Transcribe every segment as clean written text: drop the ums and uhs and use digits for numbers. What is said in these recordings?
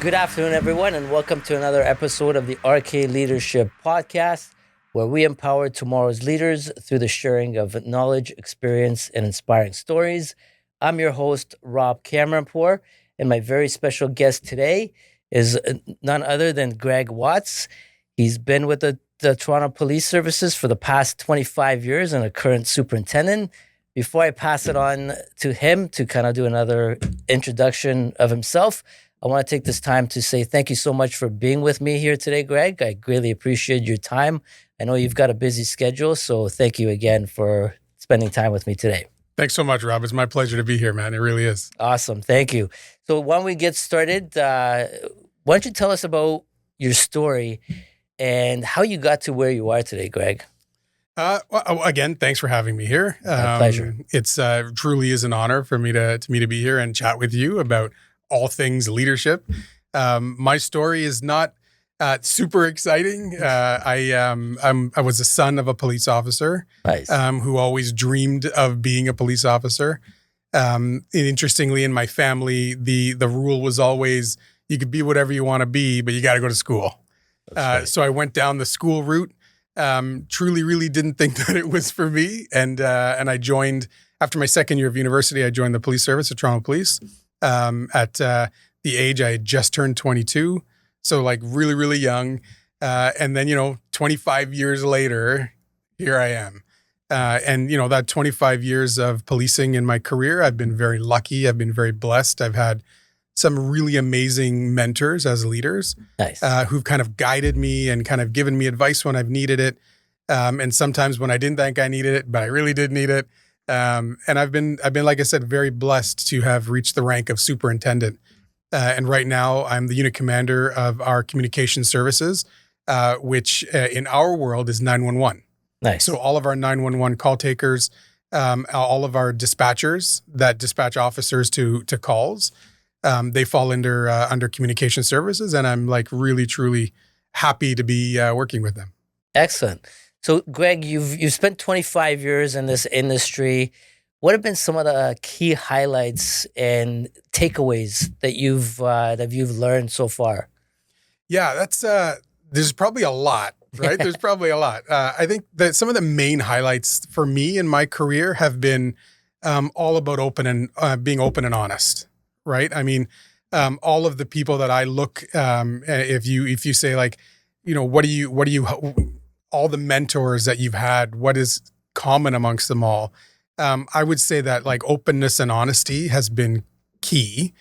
Good afternoon, everyone, and welcome to another episode of the RK Leadership Podcast, where we empower tomorrow's leaders through the sharing of knowledge, experience, and inspiring stories. I'm your host, Rob Cameronpour, and my very special guest today is none other than Greg Watts. He's been with the Toronto Police Services for the past 25 years and a current superintendent. Before I pass it on to him to kind of do another introduction of himself, I want to take this time to say thank you so much for being with me here today, Greg. I greatly appreciate your time. I know you've got a busy schedule, so thank you again for spending time with me today. Thanks so much, Rob. It's my pleasure to be here, man. It really is. Awesome. Thank you. So why don't we get started? Why don't you tell us about your story and how you got to where you are today, Greg? Well, again, thanks for having me here. My pleasure. It's truly is an honor for me to be here and chat with you about all things leadership. My story is not super exciting. I was the son of a police officer. Nice. Who always dreamed of being a police officer. And interestingly, in my family, the rule was always you could be whatever you want to be, but you got to go to school. Right. So I went down the school route. Truly, really didn't think that it was for me, and I joined after my second year of university. I joined the police service at Toronto Police. At the age I had just turned 22, so like really, really young. And then, 25 years later, here I am. And that 25 years of policing in my career, I've been very lucky. I've been very blessed. I've had some really amazing mentors as leaders. Nice. Who've kind of guided me and kind of given me advice when I've needed it. And sometimes when I didn't think I needed it, but I really did need it. And I've been, like I said, very blessed to have reached the rank of superintendent. And right now I'm the unit commander of our communication services, which in our world is 911. Nice. So all of our 911 call takers, all of our dispatchers that dispatch officers to calls, they fall under communication services. And I'm like really, truly happy to be working with them. Excellent. So, Greg, you've spent 25 years in this industry. What have been some of the key highlights and takeaways that you've learned so far? Yeah, that's there's probably a lot, right? There's probably a lot. I think that some of the main highlights for me in my career have been all about being open and honest, right? I mean, all of the people that I look, if you say like, what do you all the mentors that you've had, what is common amongst them all? I would say that like openness and honesty has been key.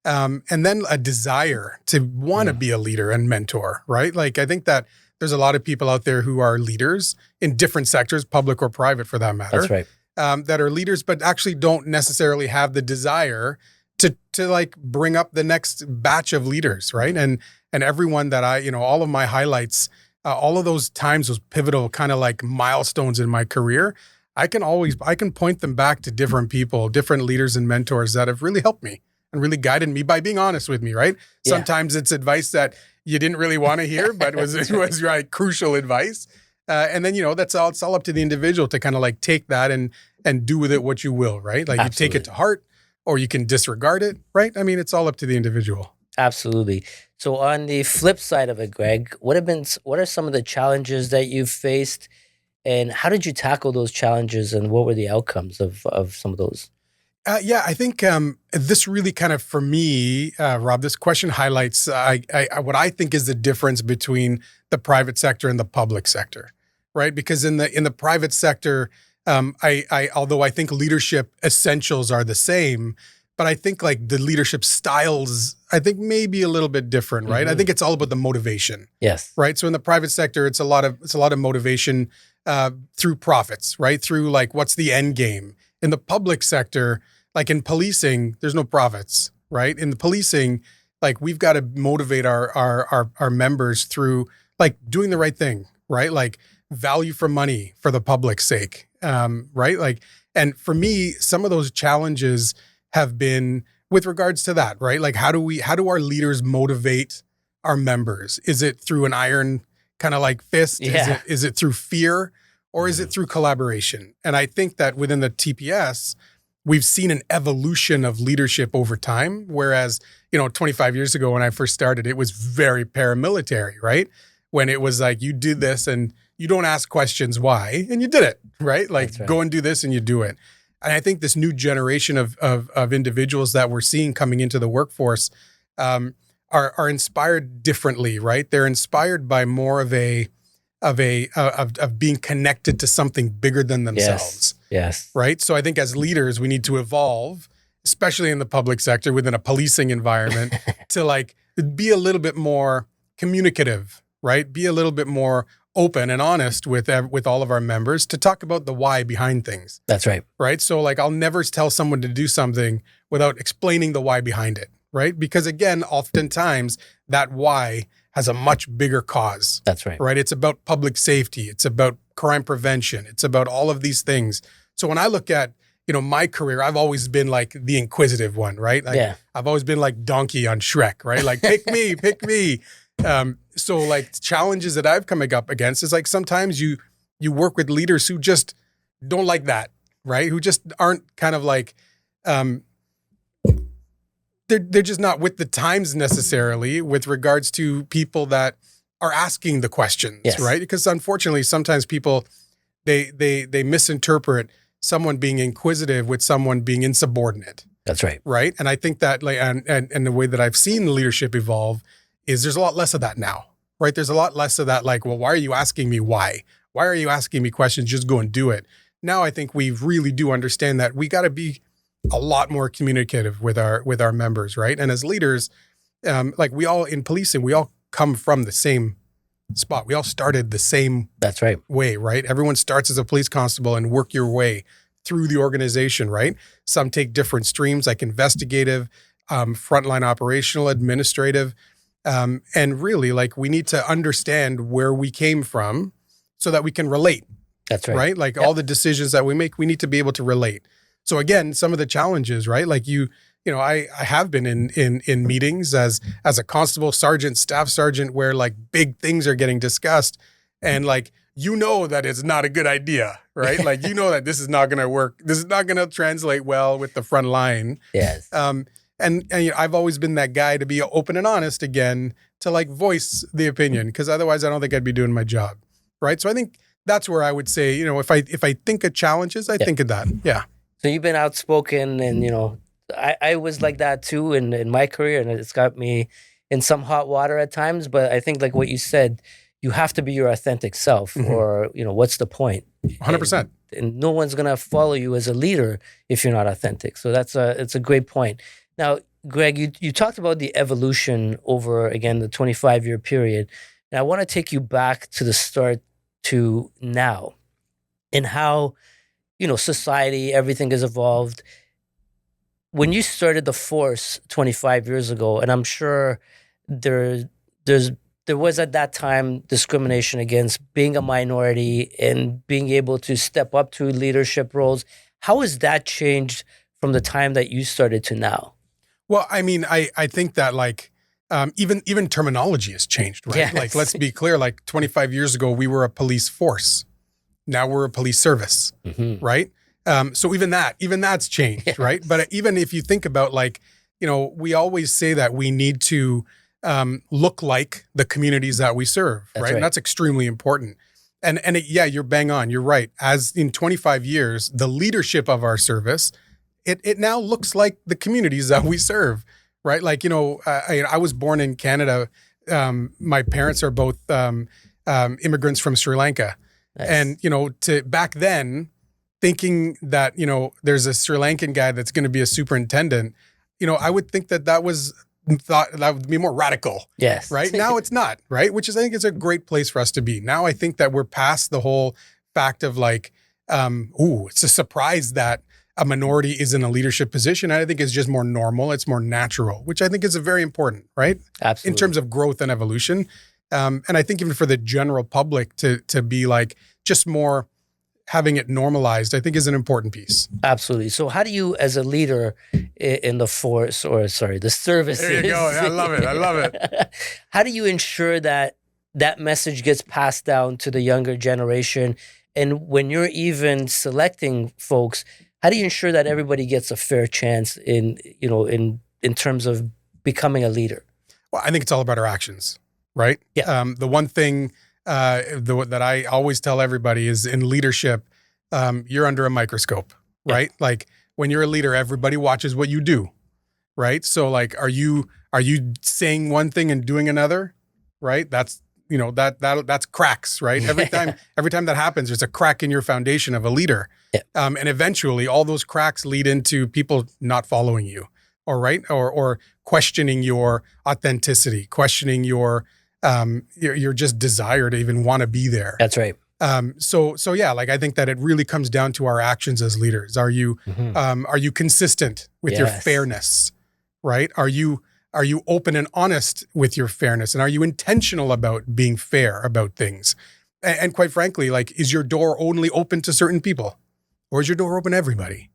And then a desire to want to be a leader and mentor, right? Like, I think that there's a lot of people out there who are leaders in different sectors, public or private for that matter. That's right. That are leaders, but actually don't necessarily have the desire to like bring up the next batch of leaders, right? And everyone that all of my highlights, all of those times, those pivotal kind of like milestones in my career, I can point them back to different people, different leaders and mentors that have really helped me and really guided me by being honest with me, right? Yeah. Sometimes it's advice that you didn't really want to hear, but it was right, crucial advice. And then, it's all up to the individual to kind of like take that and do with it what you will, right? Like Absolutely. You take it to heart or you can disregard it, right? I mean, it's all up to the individual. Absolutely. So on the flip side of it, Greg, what are some of the challenges that you've faced, and how did you tackle those challenges, and what were the outcomes of some of those? Yeah, I think this really kind of, for me, Rob, this question highlights what I think is the difference between the private sector and the public sector, right? Because in the private sector, although I think leadership essentials are the same, but I think like the leadership styles, I think maybe a little bit different, right? Mm-hmm. I think it's all about the motivation. Yes. Right. So in the private sector, it's a lot of motivation through profits, right? Through like, what's the end game? In the public sector, like in policing, there's no profits, right? In the policing, like we've got to motivate our members through like doing the right thing, right? Like value for money for the public's sake, right? Like, and for me, some of those challenges have been with regards to that, right? Like how do our leaders motivate our members? Is it through an iron kind of like fist? Yeah. Is it through fear, or is it through collaboration? And I think that within the TPS, we've seen an evolution of leadership over time. Whereas, 25 years ago when I first started, it was very paramilitary, right? When it was like, you do this and you don't ask questions why, and you did it, right? Like, right. Go and do this and you do it. And I think this new generation of individuals that we're seeing coming into the workforce are inspired differently, right? They're inspired by more of being connected to something bigger than themselves. Yes. Right. So I think as leaders, we need to evolve, especially in the public sector within a policing environment, to like be a little bit more communicative, right? Be a little bit more open and honest with all of our members to talk about the why behind things. That's right. Right. So like, I'll never tell someone to do something without explaining the why behind it. Right. Because again, oftentimes that why has a much bigger cause. That's right. Right. It's about public safety. It's about crime prevention. It's about all of these things. So when I look at, my career, I've always been like the inquisitive one, right? Like, I've always been like Donkey on Shrek, right? Like, pick me, pick me. So like challenges that I've come up against is like, sometimes you work with leaders who just don't like that, right? Who just aren't kind of like, they're just not with the times necessarily with regards to people that are asking the questions, right? Because unfortunately, sometimes people, they misinterpret someone being inquisitive with someone being insubordinate. That's right. Right. And I think that like, and the way that I've seen leadership evolve is there's a lot less of that now, right? There's a lot less of that. Like, well, why are you asking me why? Why are you asking me questions? Just go and do it. Now, I think we really do understand that we got to be a lot more communicative with our members. Right. And as leaders, like we all in policing, we all come from the same spot. We all started the same That's right. way, right? Everyone starts as a police constable and work your way through the organization, right? Some take different streams like investigative, frontline operational, administrative. And really like we need to understand where we came from so that we can relate. That's right. Right? Like all the decisions that we make, we need to be able to relate. So again, some of the challenges, right? Like I have been in meetings as a constable, sergeant, staff sergeant, where like big things are getting discussed, and like that it's not a good idea, right? Like that this is not going to work. This is not going to translate well with the front line. Yes. And I've always been that guy to be open and honest again, to like voice the opinion, because otherwise I don't think I'd be doing my job, right? So I think that's where I would say, if I think of challenges, I think of that. Yeah. So you've been outspoken, and I was like that too in my career, and it's got me in some hot water at times. But I think like what you said, you have to be your authentic self, or what's the point? 100%. And no one's gonna follow you as a leader if you're not authentic. So it's a great point. Now, Greg, you talked about the evolution over again the 25-year period, and I want to take you back to the start to now, and how society, everything has evolved. When you started the force 25 years ago, and I'm sure there was at that time discrimination against being a minority and being able to step up to leadership roles. How has that changed from the time that you started to now? Well, I mean, I think that like even terminology has changed, right? Yes. Like, let's be clear, like 25 years ago, we were a police force. Now we're a police service, right? So even that's changed, right? But even if you think about like, we always say that we need to look like the communities that we serve, right? And that's extremely important. And you're bang on. You're right. As in 25 years, the leadership of our service, it now looks like the communities that we serve, right? Like, I was born in Canada. My parents are both immigrants from Sri Lanka. Nice. And, to back then, thinking that, there's a Sri Lankan guy that's going to be a superintendent, I would think that would be more radical. Yes. Right. Now it's not, right? Which is, I think, is a great place for us to be. Now I think that we're past the whole fact of like, it's a surprise that a minority is in a leadership position. I think it's just more normal. It's more natural, which I think is very important, right? Absolutely. In terms of growth and evolution. And I think even for the general public to be like just more having it normalized, I think is an important piece. Absolutely. So how do you, as a leader in the force, the services. There you go. I love it. I love it. How do you ensure that message gets passed down to the younger generation? And when you're even selecting folks, how do you ensure that everybody gets a fair chance in terms of becoming a leader? Well, I think it's all about our actions, right? Yeah. The one thing that I always tell everybody is in leadership, you're under a microscope, right? Yeah. Like when you're a leader, everybody watches what you do, right? So like, are you saying one thing and doing another, right? That's that's cracks, right? Every time that happens, there's a crack in your foundation of a leader. Yeah. And eventually all those cracks lead into people not following you, or questioning your authenticity, questioning your just desire to even want to be there. That's right. So yeah, like I think that it really comes down to our actions as leaders. Are you consistent with your fairness, right? Are you open and honest with your fairness? And are you intentional about being fair about things? And quite frankly, like, is your door only open to certain people, or is your door open to everybody?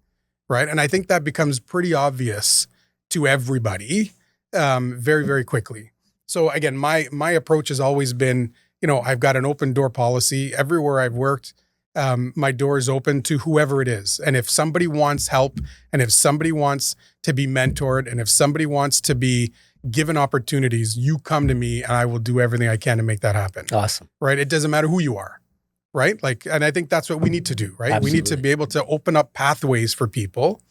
Right. And I think that becomes pretty obvious to everybody very, very quickly. So again, my approach has always been, I've got an open door policy everywhere I've worked. My door is open to whoever it is. And if somebody wants help, and if somebody wants to be mentored, and if somebody wants to be given opportunities, you come to me and I will do everything I can to make that happen. Awesome. Right. It doesn't matter who you are. Right. Like, and I think that's what we need to do. Right. Absolutely. We need to be able to open up pathways for people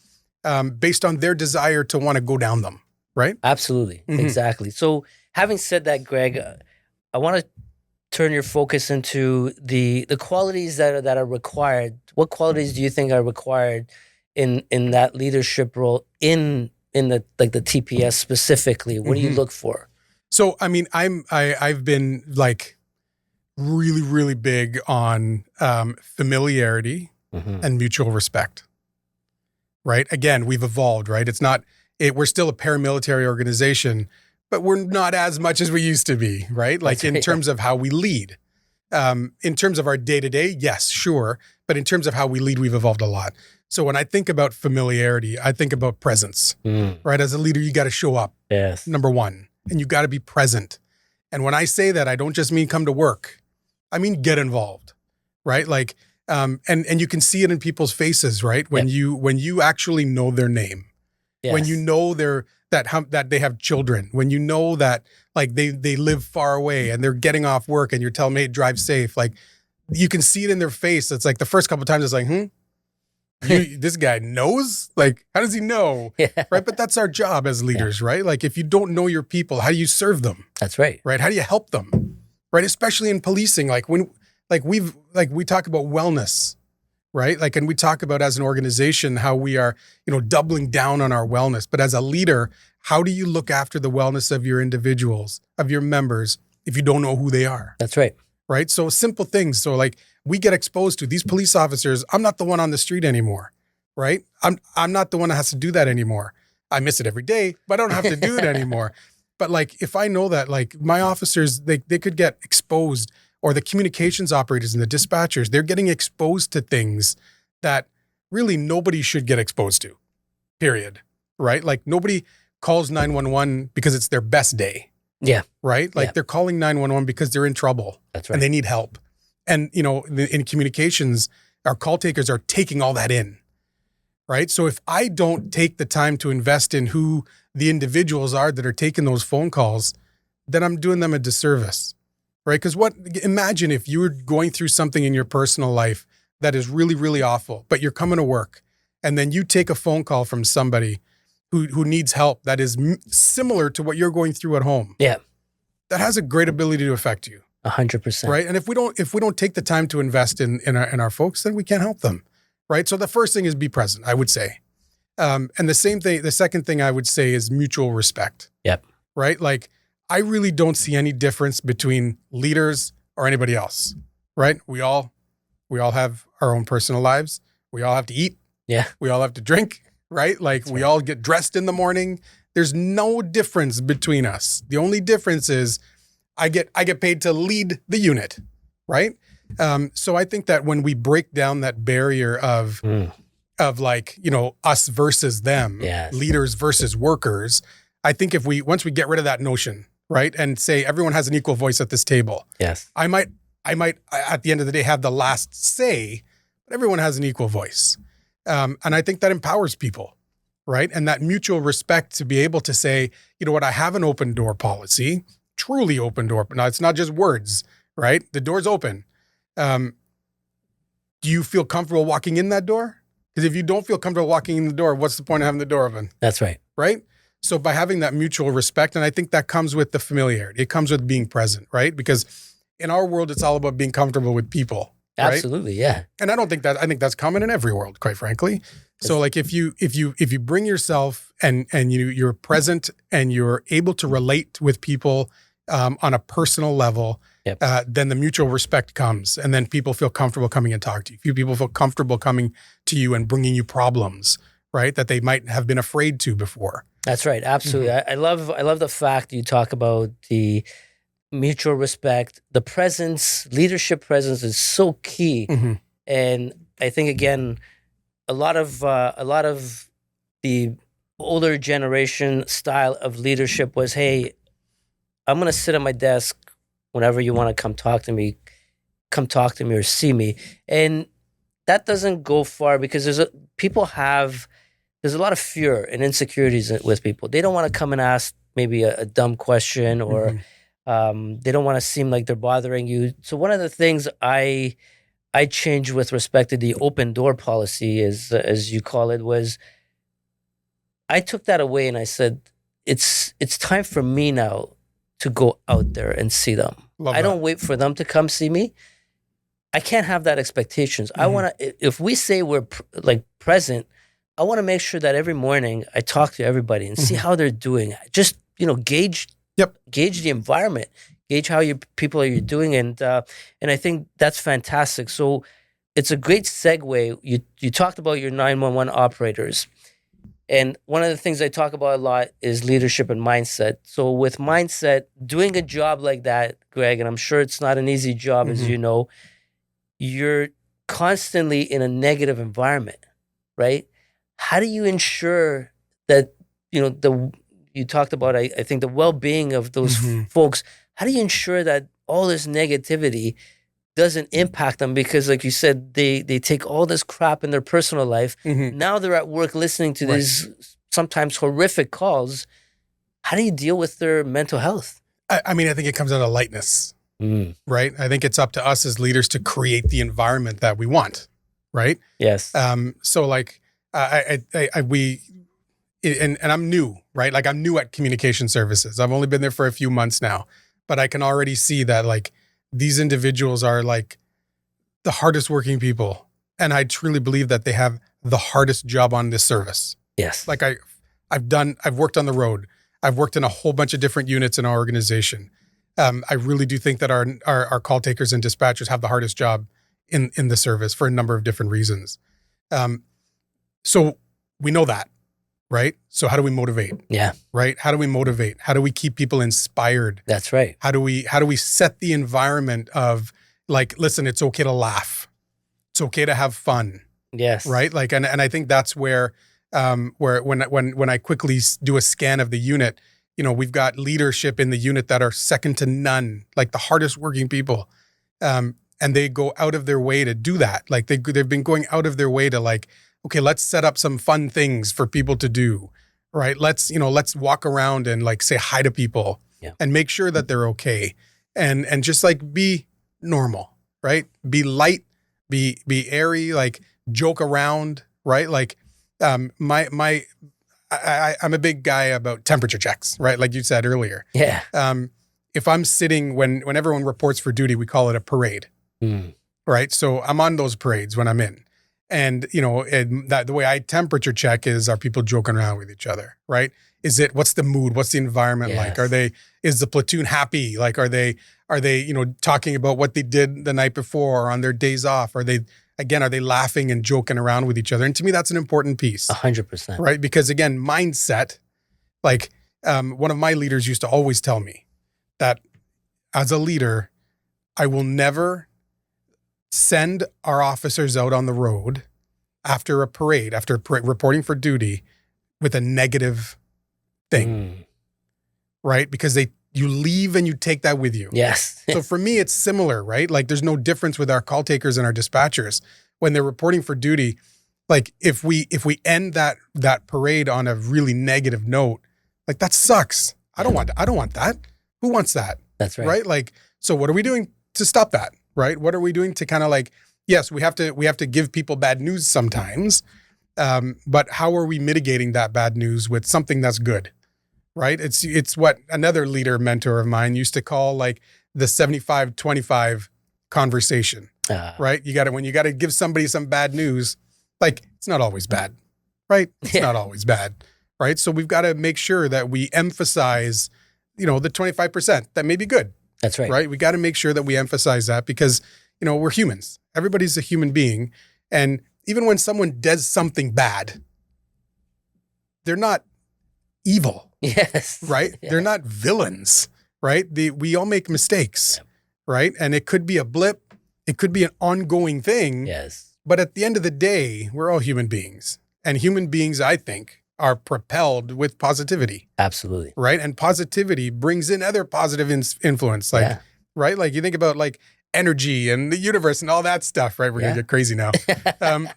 based on their desire to want to go down them. Right. Absolutely. Mm-hmm. Exactly. So having said that, Greg, I want to turn your focus into the qualities that are required. What qualities do you think are required in that leadership role in the TPS specifically? What do you look for? So I mean, I've been like really, really big on familiarity and mutual respect. Right. Again, we've evolved, right? We're still a paramilitary organization, but we're not as much as we used to be, right? Like in terms of how we lead. In terms of our day-to-day, yes, sure. But in terms of how we lead, we've evolved a lot. So when I think about familiarity, I think about presence, right? As a leader, you got to show up, yes, number one, and you got to be present. And when I say that, I don't just mean come to work. I mean, get involved, right? Like, and you can see it in people's faces, right? When you actually know their name, when you know that they have children, when you know that like they live far away and they're getting off work and you're telling them, hey, drive safe. Like you can see it in their face. It's like the first couple of times it's like, this guy knows? Like, how does he know? Yeah. Right. But that's our job as leaders, right? Like if you don't know your people, how do you serve them? That's right. Right. How do you help them? Right. Especially in policing. Like we talk about wellness, right? Like, and we talk about as an organization, how we are, doubling down on our wellness. But as a leader, how do you look after the wellness of your individuals, of your members, if you don't know who they are? That's right. Right. So simple things. So like we get exposed to these police officers. I'm not the one on the street anymore. Right. I'm not the one that has to do that anymore. I miss it every day, but I don't have to do it anymore. But like, if I know that like my officers, they could get exposed, or the communications operators and the dispatchers, they're getting exposed to things that really nobody should get exposed to, period. Right? Like nobody calls 911 because it's their best day. Yeah. Right? Like they're calling 911 because they're in trouble. That's right. And they need help. And, in communications, our call takers are taking all that in. Right? So if I don't take the time to invest in who the individuals are that are taking those phone calls, then I'm doing them a disservice. Right? Because imagine if you were going through something in your personal life that is really, really awful, but you're coming to work and then you take a phone call from somebody who needs help that is similar to what you're going through at home. Yeah. That has a great ability to affect you. 100%. Right? And if we don't take the time to invest in our folks, then we can't help them. Right? So the first thing is be present, I would say. And the second thing I would say is mutual respect. Yep. Right? Like, I really don't see any difference between leaders or anybody else, right? We all have our own personal lives. We all have to eat. Yeah. We all have to drink, right? Like we all get dressed in the morning. There's no difference between us. The only difference is I get paid to lead the unit, right? So I think that when we break down that barrier of like, us versus them, yes, leaders versus workers, I think once we get rid of that notion, right, and say everyone has an equal voice at this table. Yes. I might at the end of the day have the last say, but everyone has an equal voice. And I think that empowers people, right? And that mutual respect to be able to say, you know what, I have an open door policy, truly open door. Now, it's not just words, right? The door's open. Do you feel comfortable walking in that door? Because if you don't feel comfortable walking in the door, what's the point of having the door open? That's right. Right? So by having that mutual respect, and I think that comes with the familiarity, it comes with being present, right? Because in our world, it's all about being comfortable with people. Right? Absolutely, yeah. And I think that's common in every world, quite frankly. So like if you bring yourself and you're present and you're able to relate with people on a personal level, Yep. Then the mutual respect comes, and then people feel comfortable coming and talk to you. Few people feel comfortable coming to you and bringing you problems, right? That they might have been afraid to before. That's right. Absolutely. I love the fact you talk about the mutual respect, the presence, leadership presence is so key. Mm-hmm. And I think again, a lot of the older generation style of leadership was, hey, I'm going to sit at my desk whenever you want to come talk to me or see me. And that doesn't go far because there's a lot of fear and insecurities with people. They don't want to come and ask maybe a dumb question or they don't want to seem like they're bothering you. So one of the things I changed with respect to the open door policy, as you call it, was I took that away and I said, it's time for me now to go out there and see them. I don't wait for them to come see me. I can't have that expectations. I want to, if we say we're present, I want to make sure that every morning I talk to everybody and see how they're doing. Just, gauge the environment, gauge how people are doing. And I think that's fantastic. So it's a great segue. You talked about your 911 operators. And one of the things I talk about a lot is leadership and mindset. So with mindset, doing a job like that, Greg, and I'm sure it's not an easy job, as you know, you're constantly in a negative environment, right? How do you ensure that, you talked about, I think, the well-being of those folks. How do you ensure that all this negativity doesn't impact them? Because like you said, they take all this crap in their personal life. Now they're at work listening to these sometimes horrific calls. How do you deal with their mental health? I think it comes out of lightness, right? I think it's up to us as leaders to create the environment that we want, right? Yes. So like and I'm new, right? Like I'm new at communication services. I've only been there for a few months now, but I can already see that like these individuals are like the hardest working people. And I truly believe that they have the hardest job on this service. Yes. Like I've worked on the road. I've worked in a whole bunch of different units in our organization. I really do think that our call takers and dispatchers have the hardest job in the service for a number of different reasons. So we know that, right? So how do we motivate? Yeah. Right? How do we motivate? How do we keep people inspired? That's right. How do we set the environment of like, listen, it's okay to laugh. It's okay to have fun. Yes. Right? Like, and I think that's where when I quickly do a scan of the unit, we've got leadership in the unit that are second to none, like the hardest working people. And they go out of their way to do that. Like they've been going out of their way to like, okay, let's set up some fun things for people to do, right? Let's walk around and like say hi to people and make sure that they're okay. And just like be normal, right? Be light, be airy, like joke around, right? Like I'm a big guy about temperature checks, right? Like you said earlier. Yeah. If I'm sitting, when everyone reports for duty, we call it a parade, right? So I'm on those parades when I'm in. And, the way I temperature check is, are people joking around with each other, right? What's the mood? What's the environment like? Is the platoon happy? Like, are they, talking about what they did the night before or on their days off? Are they laughing and joking around with each other? And to me, that's an important piece. 100%. Right? Because again, mindset, like one of my leaders used to always tell me that as a leader, I will never send our officers out on the road after a parade, reporting for duty with a negative thing, right? Because you leave and you take that with you. Yes. So for me, it's similar, right? Like there's no difference with our call takers and our dispatchers when they're reporting for duty. like if we end that parade on a really negative note, like that sucks. I don't want that. Who wants that? That's right. Right? Like, so what are we doing to stop that? Right? What are we doing to kind of like, yes, we have to give people bad news sometimes. But how are we mitigating that bad news with something that's good? Right? It's what another leader mentor of mine used to call like the 75-25 conversation. Right? When you got to give somebody some bad news, like it's not always bad. Right? It's not always bad. Right? So we've got to make sure that we emphasize, the 25% that may be good. That's right. Right? We got to make sure that we emphasize that because, we're humans. Everybody's a human being. And even when someone does something bad, they're not evil. Yes. Right? Yeah. They're not villains. Right? We all make mistakes. Yeah. Right? And it could be a blip. It could be an ongoing thing. Yes. But at the end of the day, we're all human beings. And human beings, I think, are propelled with positivity. Absolutely. Right? And positivity brings in other positive influence. Like, right? Like you think about like energy and the universe and all that stuff, right? We're going to get crazy now.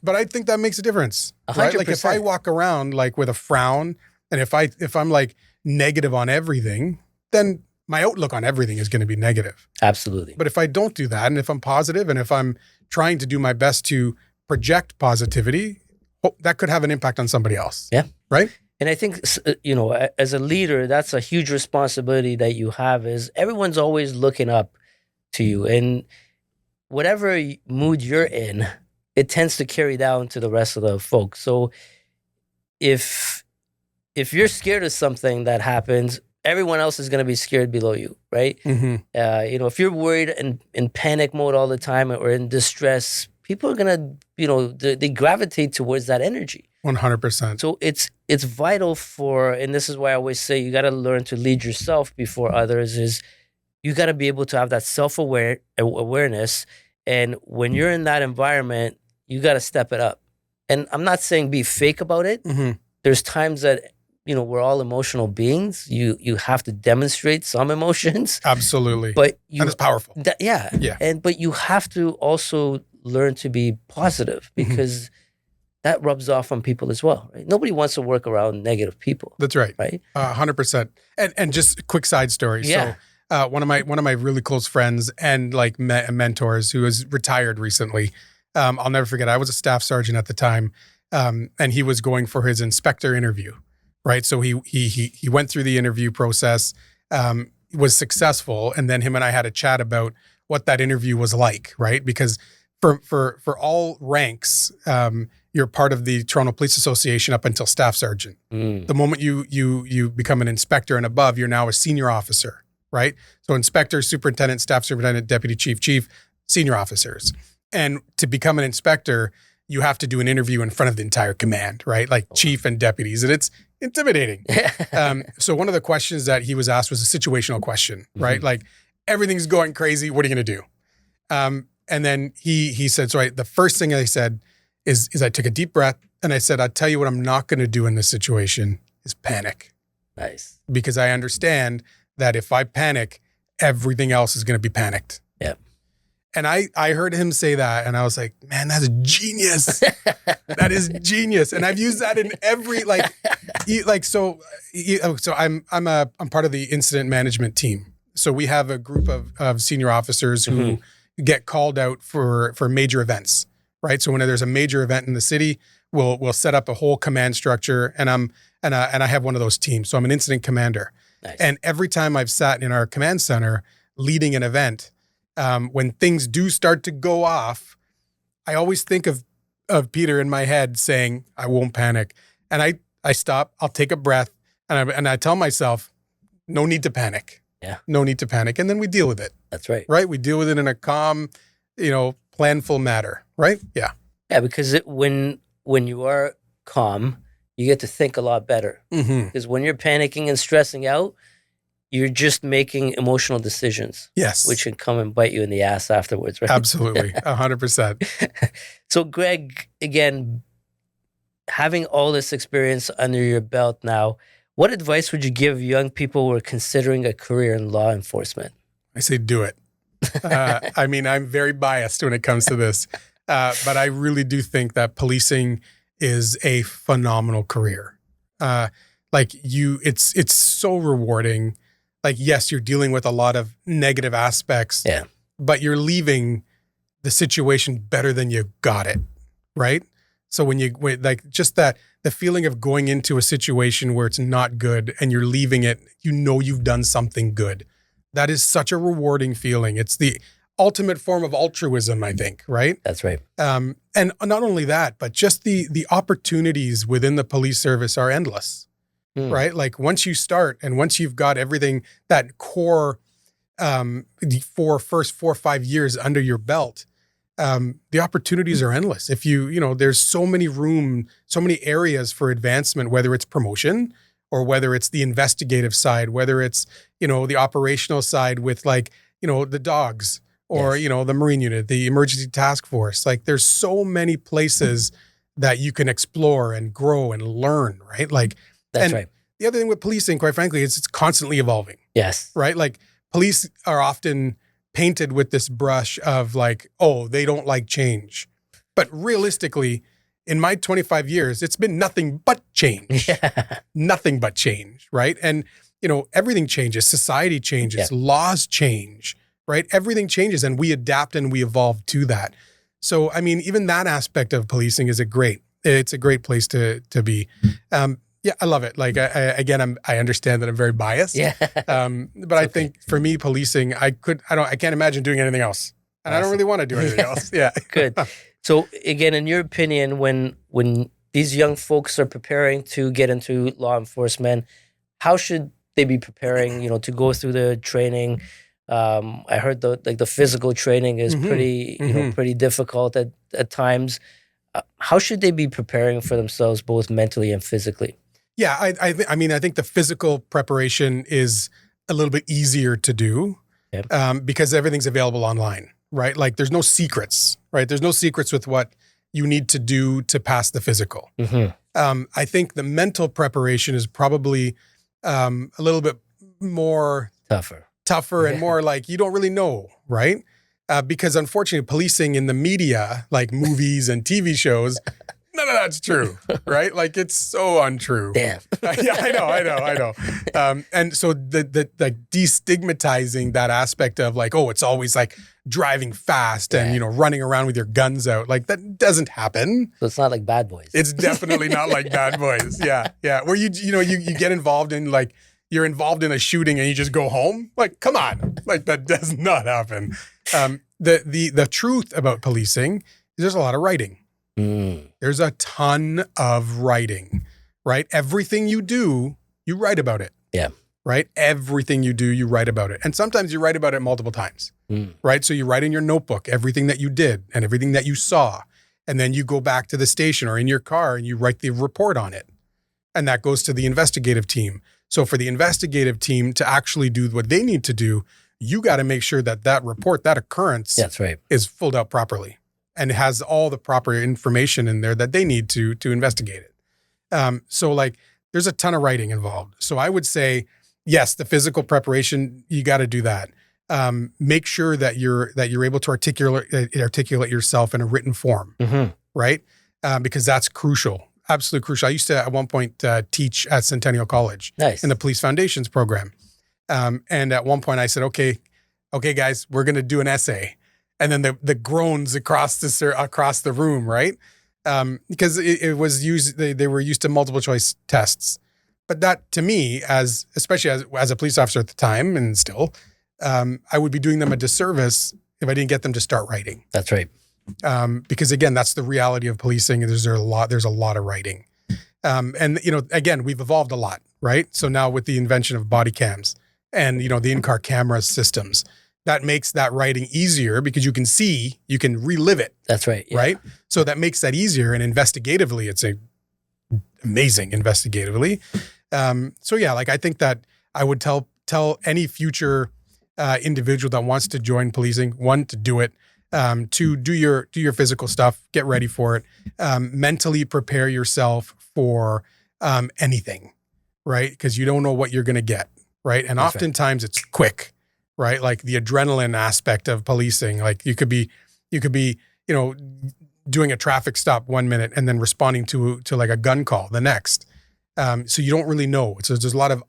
But I think that makes a difference. 100%. Right? Like if I walk around like with a frown and if I'm like negative on everything, then my outlook on everything is going to be negative. Absolutely. But if I don't do that and if I'm positive and if I'm trying to do my best to project positivity, that could have an impact on somebody else. Yeah. Right? And I think, as a leader, that's a huge responsibility that you have is everyone's always looking up to you. And whatever mood you're in, it tends to carry down to the rest of the folks. So if you're scared of something that happens, everyone else is going to be scared below you, right? Mm-hmm. If you're worried and in panic mode all the time or in distress, people are going to, they gravitate towards that energy. 100%. So it's vital and this is why I always say you got to learn to lead yourself before others, is you got to be able to have that awareness. And when you're in that environment, you got to step it up. And I'm not saying be fake about it. Mm-hmm. There's times that, we're all emotional beings. You have to demonstrate some emotions. Absolutely. But and it's powerful. Yeah. But you have to also learn to be positive because that rubs off on people as well, right? Nobody wants to work around negative people. That's right. Right? 100%. And just a quick side story. Yeah. So one of my really close friends and like mentors who was retired recently, I'll never forget, I was a staff sergeant at the time, and he was going for his inspector interview, right? So he went through the interview process, was successful, and then him and I had a chat about what that interview was like, right? Because for all ranks, you're part of the Toronto Police Association up until staff sergeant. The moment you become an inspector and above, you're now a senior officer, right? So inspector, superintendent, staff superintendent, deputy chief, senior officers. And to become an inspector, you have to do an interview in front of the entire command, right? Like chief and deputies, and it's intimidating. So one of the questions that he was asked was a situational question, right? Like everything's going crazy. What are you going to do? And then he said, so the first thing I said is I took a deep breath and I said, I'll tell you what I'm not going to do in this situation is panic. Nice. Because I understand that if I panic, everything else is going to be panicked. Yeah. And I heard him say that and I was like, man, that's genius. That is genius. And I've used that in every, so I'm part of the incident management team. So we have a group of senior officers who get called out for major events, right? So when there's a major event in the city, we'll set up a whole command structure, and I have one of those teams. So I'm an incident commander. Nice. And every time I've sat in our command center leading an event, when things do start to go off, I always think of Peter in my head saying, I won't panic. And I stop, I'll take a breath, and I tell myself, no need to panic. Yeah. No need to panic. And then we deal with it. That's right. Right? We deal with it in a calm, planful manner. Right? Yeah. Yeah, because when you are calm, you get to think a lot better. Because when you're panicking and stressing out, you're just making emotional decisions. Yes. Which can come and bite you in the ass afterwards, right? Absolutely. 100%. So Greg, again, having all this experience under your belt now, what advice would you give young people who are considering a career in law enforcement? I say do it. I'm very biased when it comes to this, but I really do think that policing is a phenomenal career. It's so rewarding. Like, yes, you're dealing with a lot of negative aspects, but you're leaving the situation better than you got it, right? So just the feeling of going into a situation where it's not good and you're leaving it, you've done something good. That is such a rewarding feeling. It's the ultimate form of altruism, I think, right? That's right. And not only that, but just the opportunities within the police service are endless, right? Like once you start and once you've got everything, that core, the first 4 or 5 years under your belt, the opportunities are endless. If there's so many areas for advancement, whether it's promotion or whether it's the investigative side, whether it's, the operational side with the dogs or, the Marine unit, the emergency task force. Like there's so many places that you can explore and grow and learn, right? That's right. The other thing with policing, quite frankly, is it's constantly evolving. Yes. Right? Like police are often painted with this brush of they don't like change. But realistically, in my 25 years, it's been nothing but change. Nothing but change, right? And, everything changes. Society changes. Laws change, right? Everything changes and we adapt and we evolve to that. So, I mean, even that aspect of policing is it's a great place to be. I love it. Like, I understand that I'm very biased. But I think for me, policing, I can't imagine doing anything else. And awesome. I don't really want to do anything else. Yeah. Good. So again, in your opinion, when these young folks are preparing to get into law enforcement, how should they be preparing, to go through the training? I heard the physical training is pretty difficult at times. How should they be preparing for themselves, both mentally and physically? Yeah, I think the physical preparation is a little bit easier to do because everything's available online, right? Like there's no secrets, right? There's no secrets with what you need to do to pass the physical. I think the mental preparation is probably a little bit more tougher and more like you don't really know, right? Because unfortunately, policing in the media, like movies and TV shows, none of that's true, right? Like it's so untrue. Damn. Yeah, I know. And so the destigmatizing that aspect of it's always like driving fast and running around with your guns out, like that doesn't happen. So it's not like Bad Boys. It's definitely not like Bad Boys. Yeah. Where you get involved in you're involved in a shooting and you just go home. Like, come on, like that does not happen. The truth about policing is there's a lot of writing. There's a ton of writing, right? Everything you do, you write about it. Yeah. Right? Everything you do, you write about it. And sometimes you write about it multiple times, right? So you write in your notebook everything that you did and everything that you saw. And then you go back to the station or in your car and you write the report on it. And that goes to the investigative team. So for the investigative team to actually do what they need to do, you got to make sure that report, that occurrence is filled out properly and has all the proper information in there that they need to investigate it. So there's a ton of writing involved. So I would say, yes, the physical preparation, you got to do that. Make sure that you're able to articulate yourself in a written form, right? Because that's crucial. Absolutely crucial. I used to at one point teach at Centennial College in the Police Foundations program. And at one point I said, okay, guys, we're going to do an essay. And then the groans across the room, right? Because it was used, they were used to multiple choice tests. But that to me, especially as a police officer at the time and still, I would be doing them a disservice if I didn't get them to start writing. That's right. Because again, that's the reality of policing. There's a lot of writing. And again, we've evolved a lot, right? So now with the invention of body cams and, the in-car camera systems, that makes that writing easier because you can relive it. That's right. Yeah. Right? So that makes that easier. And investigatively, it's amazing investigatively. I think that I would tell any future individual that wants to join policing, one, to do it, to do your physical stuff, get ready for it, mentally prepare yourself for anything, right? Because you don't know what you're going to get, right? And that's oftentimes it's quick, right? Like the adrenaline aspect of policing, like you could be, doing a traffic stop 1 minute and then responding to like a gun call the next. So you don't really know. So there's a lot of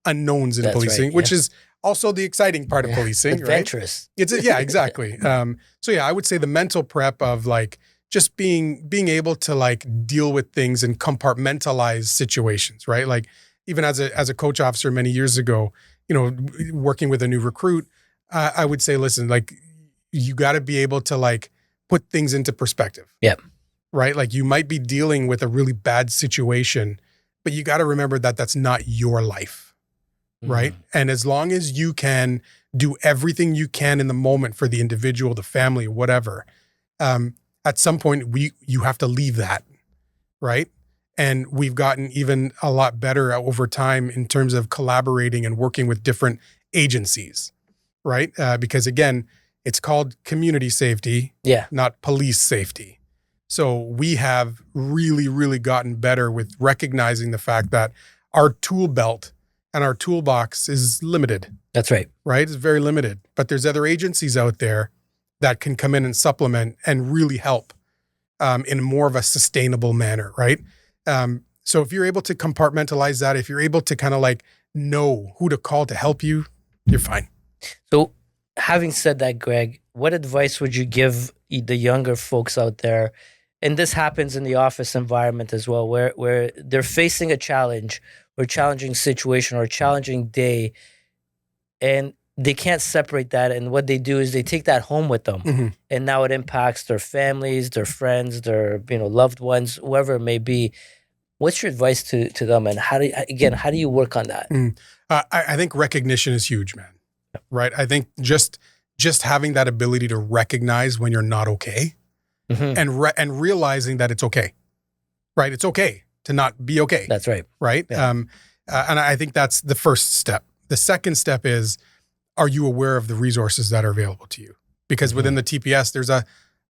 unknowns in That's policing, right, which yeah. is also the exciting part of policing, right? Adventurous. Yeah, exactly. So yeah, I would say the mental prep of like just being able to like deal with things and compartmentalize situations, right? Like even as a coach officer many years ago, you know, working with a new recruit, I would say, listen, like you got to be able to like put things into perspective. Yep. Right? Like you might be dealing with a really bad situation, but you got to remember that that's not your life. Right? And as long as you can do everything you can in the moment for the individual, the family, whatever, at some point you have to leave that. Right? And we've gotten even a lot better over time in terms of collaborating and working with different agencies. Right? Because again, it's called community safety, not police safety. So we have really, really gotten better with recognizing the fact that our tool belt and our toolbox is limited. That's right. Right? It's very limited. But there's other agencies out there that can come in and supplement and really help in more of a sustainable manner, right? So if you're able to compartmentalize that, if you're able to kind of like know who to call to help you, you're fine. So having said that, Greg, what advice would you give the younger folks out there? And this happens in the office environment as well, where they're facing a challenge or challenging situation or a challenging day, and they can't separate that. And what they do is they take that home with them, and now it impacts their families, their friends, their loved ones, whoever it may be. What's your advice to them, and how do you work on that? I think recognition is huge, man. Right? I think just having that ability to recognize when you're not okay. And realizing that it's okay, right? It's okay to not be okay. That's right. Right. Yeah. And I think that's the first step. The second step is, are you aware of the resources that are available to you? Because within the TPS,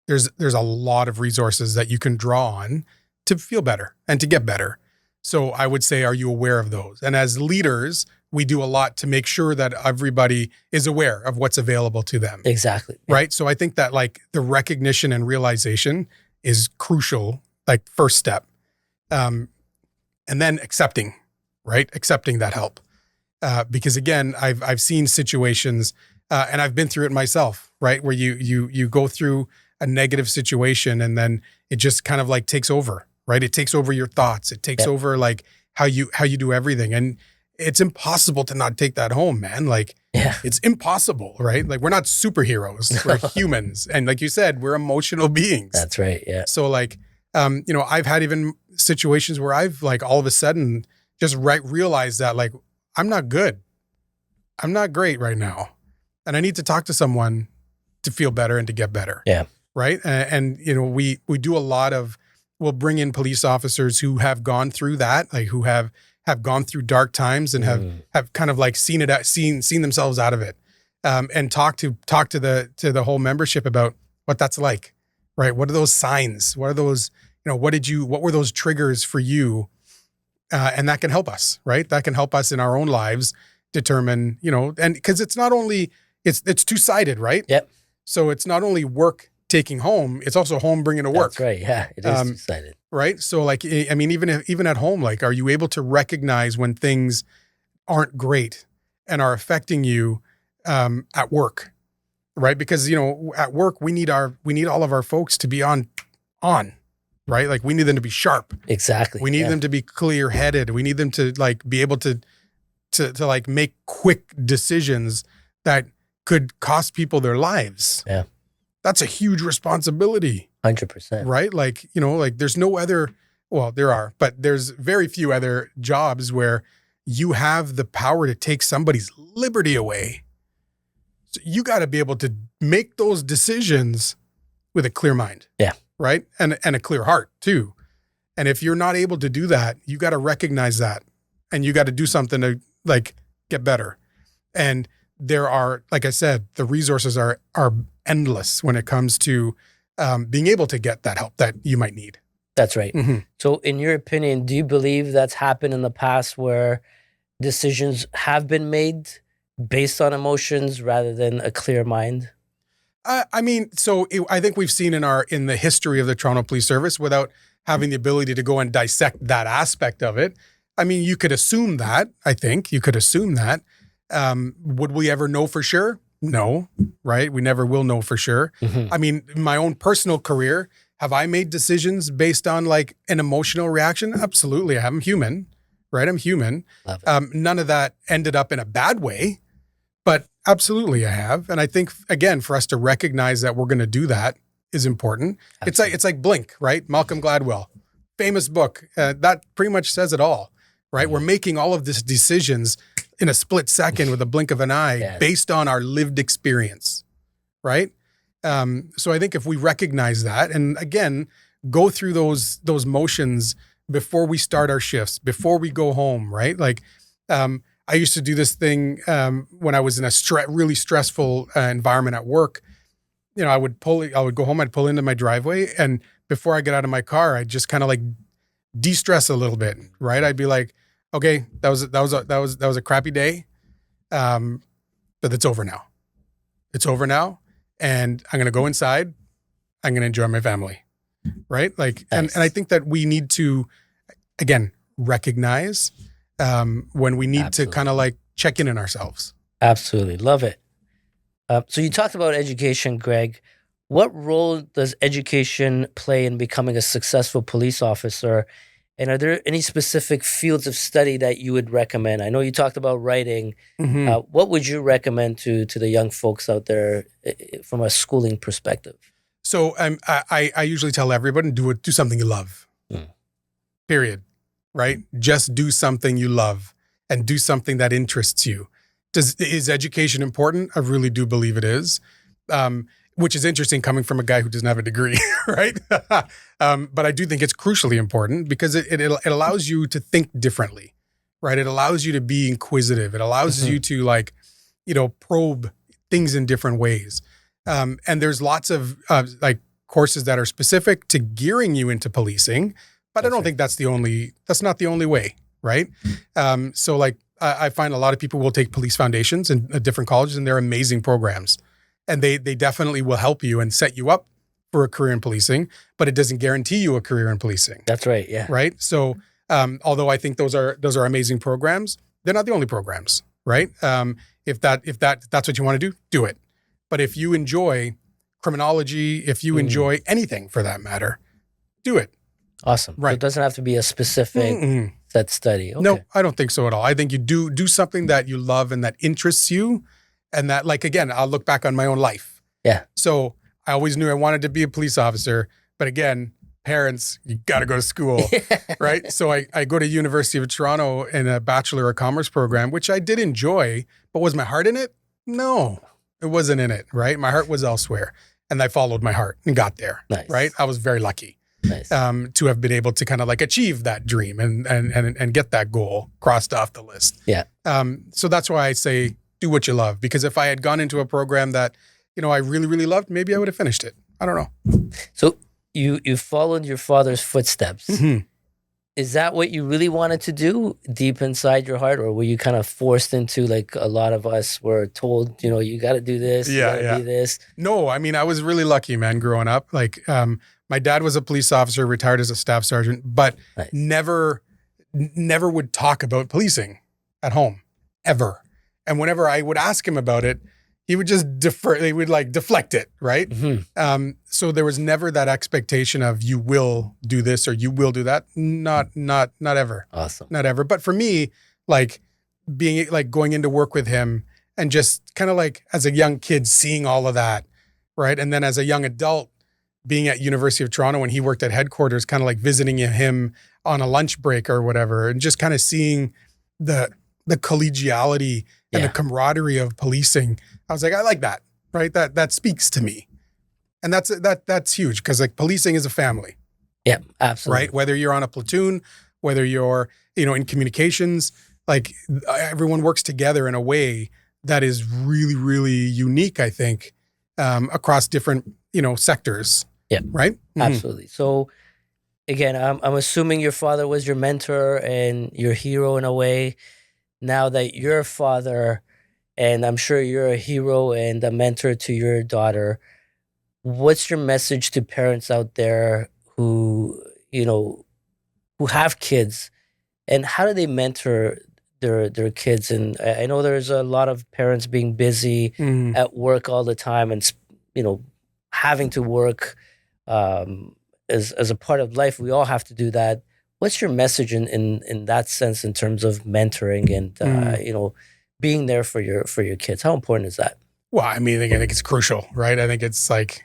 there's a lot of resources that you can draw on to feel better and to get better. So I would say, are you aware of those? And as leaders, we do a lot to make sure that everybody is aware of what's available to them. Exactly. Right. So I think that like the recognition and realization is crucial, like first step. And then accepting that help. Because again, I've seen situations and I've been through it myself, right? Where you go through a negative situation and then it just kind of like takes over, right? It takes over your thoughts. It takes over like how you do everything. And it's impossible to not take that home, man. Like it's impossible, right? Like we're not superheroes. We're humans. And like you said, we're emotional beings. That's right. Yeah. So like, I've had even situations where I've like all of a sudden just realized that like, I'm not good. I'm not great right now. And I need to talk to someone to feel better and to get better. Yeah. Right. And we do a lot of, we'll bring in police officers who have gone through that, like who have gone through dark times and have kind of like seen themselves out of it, and talk to the whole membership about what that's like, right? What are those signs? What are those, what were those triggers for you? And that can help us, right? That can help us in our own lives determine, and because it's not only, it's two-sided, right? Yep. So it's not only work taking home, it's also home bringing to work. That's right. Yeah. It is two-sided. Right. So like, I mean, even at home, like, are you able to recognize when things aren't great and are affecting you at work? Right. Because, at work, we need all of our folks to be on, right? Like we need them to be sharp. Exactly. We need them to be clear headed. We need them to like be able to like make quick decisions that could cost people their lives. Yeah. That's a huge responsibility. 100%. Right? Like, like there's no other, well, there are, but there's very few other jobs where you have the power to take somebody's liberty away. So you got to be able to make those decisions with a clear mind. Yeah. Right? And a clear heart too. And if you're not able to do that, you got to recognize that and you got to do something to like get better. And there are, like I said, the resources are endless when it comes to being able to get that help that you might need. That's right. So in your opinion, do you believe that's happened in the past where decisions have been made based on emotions rather than a clear mind? I think we've seen in the history of the Toronto Police Service, without having the ability to go and dissect that aspect of it. I mean, you could assume that. I think you could assume that. Would we ever know for sure? No, right? We never will know for sure. Mm-hmm. I mean, my own personal career, have I made decisions based on like an emotional reaction? Absolutely. I'm human, right? I'm human. Love it. None of that ended up in a bad way, but absolutely I have. And I think, again, for us to recognize that we're going to do that is important. Absolutely. It's like Blink, right? Malcolm Gladwell, famous book. That pretty much says it all, right? Mm-hmm. We're making all of these decisions in a split second with a blink of an eye, Yes. based on our lived experience, right? So I think if we recognize that, and again, go through those motions before we start our shifts, before we go home, right? Like, I used to do this thing when I was in a really stressful environment at work. You know, I would go home, I'd pull into my driveway, and before I get out of my car, I'd just kind of like de-stress a little bit, right? I'd be like, okay, that was a crappy day, but it's over now. It's over now, and I'm gonna go inside. I'm gonna enjoy my family, right? Like, Nice. and I think that we need to, again, recognize when we need to Absolutely. kind of like check in ourselves. Absolutely. Love it. So you talked about education, Greg. What role does education play in becoming a successful police officer? And are there any specific fields of study that you would recommend? I know you talked about writing. Mhm. What would you recommend to the young folks out there from a schooling perspective? So I usually tell everybody, do something you love. Mm. Period. Right? Just do something you love and do something that interests you. Is education important? I really do believe it is. Which is interesting coming from a guy who doesn't have a degree, right? But I do think it's crucially important because it allows you to think differently, right? It allows you to be inquisitive. It allows Mhm. you to like, probe things in different ways. And there's lots of like courses that are specific to gearing you into policing, but I don't think that's not the only way, right? So like I find a lot of people will take police foundations in different colleges, and they're amazing programs. And they definitely will help you and set you up for a career in policing, but it doesn't guarantee you a career in policing. That's right. Yeah. Right. So although I think those are amazing programs, they're not the only programs, right? If that's what you want to do it. But if you enjoy criminology, if you enjoy anything for that matter, do it. Awesome. Right. So it doesn't have to be a specific set study. Okay. No, I don't think so at all. I think you do something that you love and that interests you. And that, like, again, I'll look back on my own life. Yeah. So I always knew I wanted to be a police officer. But again, parents, you got to go to school, right? So I go to University of Toronto in a Bachelor of Commerce program, which I did enjoy. But was my heart in it? No, it wasn't in it, right? My heart was elsewhere. And I followed my heart and got there, Nice. right? I was very lucky. Nice. To have been able to kind of like achieve that dream and get that goal crossed off the list. Yeah. So that's why I say do what you love, because if I had gone into a program that, I really, really loved, maybe I would have finished it. I don't know. So you followed your father's footsteps. Mhm. Is that what you really wanted to do deep inside your heart? Or were you kind of forced into, like a lot of us were told, you got to do this, you got to be this? No, I mean, I was really lucky, man, growing up. Like, my dad was a police officer, retired as a staff sergeant, but Nice. never would talk about policing at home, ever. And whenever I would ask him about it, he would just he would like deflect it, right? Mm-hmm. So there was never that expectation of you will do this or you will do that. Not ever. Awesome. Not ever. But for me, like being like going into work with him and just kind of like as a young kid, seeing all of that, right? And then as a young adult, being at University of Toronto when he worked at headquarters, kind of like visiting him on a lunch break or whatever, and just kind of seeing the collegiality and the camaraderie of policing. I was like, I like that, right? That speaks to me. And that's huge because like policing is a family. Yeah, absolutely. Right? Whether you're on a platoon, whether you're, in communications, like everyone works together in a way that is really, really unique, I think, across different, sectors. Yeah. Right? Absolutely. So again, I'm assuming your father was your mentor and your hero in a way. Now that you're a father and I'm sure you're a hero and a mentor to your daughter. What's your message to parents out there who, who have kids, and how do they mentor their kids? And I know there's a lot of parents being busy at work all the time, and having to work as a part of life. We all have to do that. What's your message in that sense in terms of mentoring and being there for your kids? How important is that? Well, I mean, I think it's crucial, right? I think it's like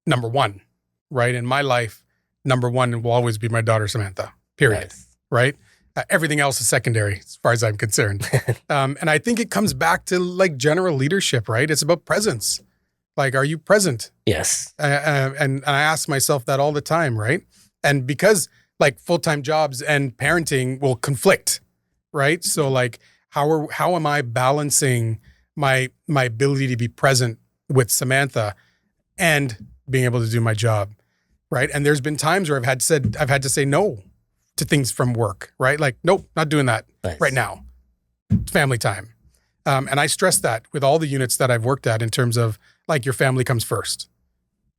number one, right? In my life, number one will always be my daughter, Samantha, period, Nice. right? Everything else is secondary as far as I'm concerned. And I think it comes back to like general leadership, right? It's about presence. Like, are you present? Yes. And I ask myself that all the time, right? And because like full-time jobs and parenting will conflict, right? So like, how am I balancing my ability to be present with Samantha and being able to do my job, right? And there's been times where I've had to say no to things from work, right? Like, nope, not doing that right now. It's family time. And I stress that with all the units that I've worked at in terms of like, your family comes first,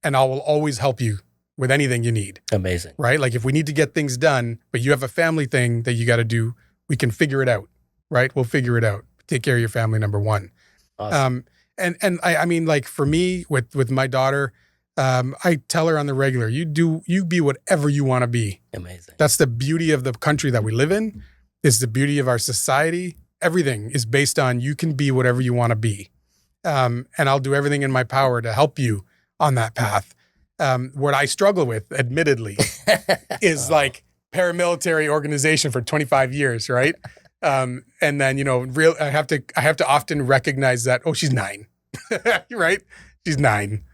and I will always help you with anything you need. Amazing. Right? Like, if we need to get things done, but you have a family thing that you got to do, we can figure it out, right? We'll figure it out. Take care of your family, number one. Awesome. And I mean, like for me with my daughter, I tell her on the regular, you be whatever you want to be. Amazing. That's the beauty of the country that we live in. It's the beauty of our society. Everything is based on you can be whatever you want to be. And I'll do everything in my power to help you on that path. What I struggle with, admittedly, is like paramilitary organization for 25 years, right? And then, I have to often recognize that, oh, she's 9, right? She's 9,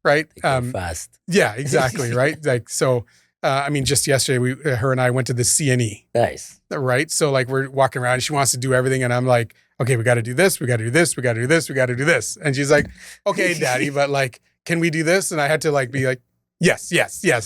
right? Fast. Yeah, exactly. Right. Like, so, I mean, just yesterday, her and I went to the CNE. Nice. Right. So like, we're walking around and she wants to do everything. And I'm like, okay, we got to do this. We got to do this. We got to do this. We got to do this. And she's like, okay, daddy, but like, can we do this? And I had to like, be like, yes,